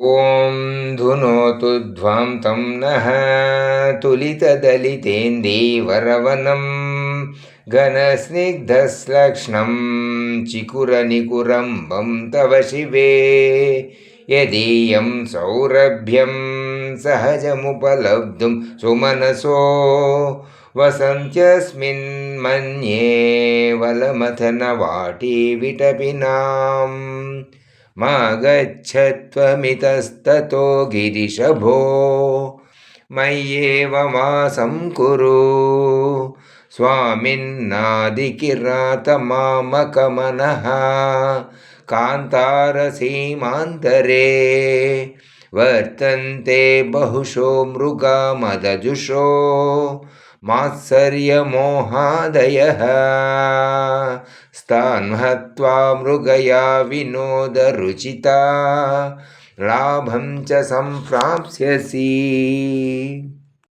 ॐ धुनोतु ध्वां तं नः तुलितदलितेन्दीवरवनं घनस्निग्धश्लक्ष्णं चिकुरनिकुरम्बं तव शिवे यदीयं सौरभ्यं सहजमुपलब्धुं सुमनसो वसन्त्यस्मिन् मन्ये वलमथनवाटी विटपिनाम् मा गच्छत्वमितस्ततो गिरिशभो मय्येव वासं कुरु स्वामिन्नादिकिरातमामकमनः कान्तारसीमान्तरे वर्तन्ते बहुशो मृगा मदजुषो मात्सर्यमोहादयः स्तान् हत्वा मृगया विनोदरुचिता लाभं च सम्प्राप्स्यसि।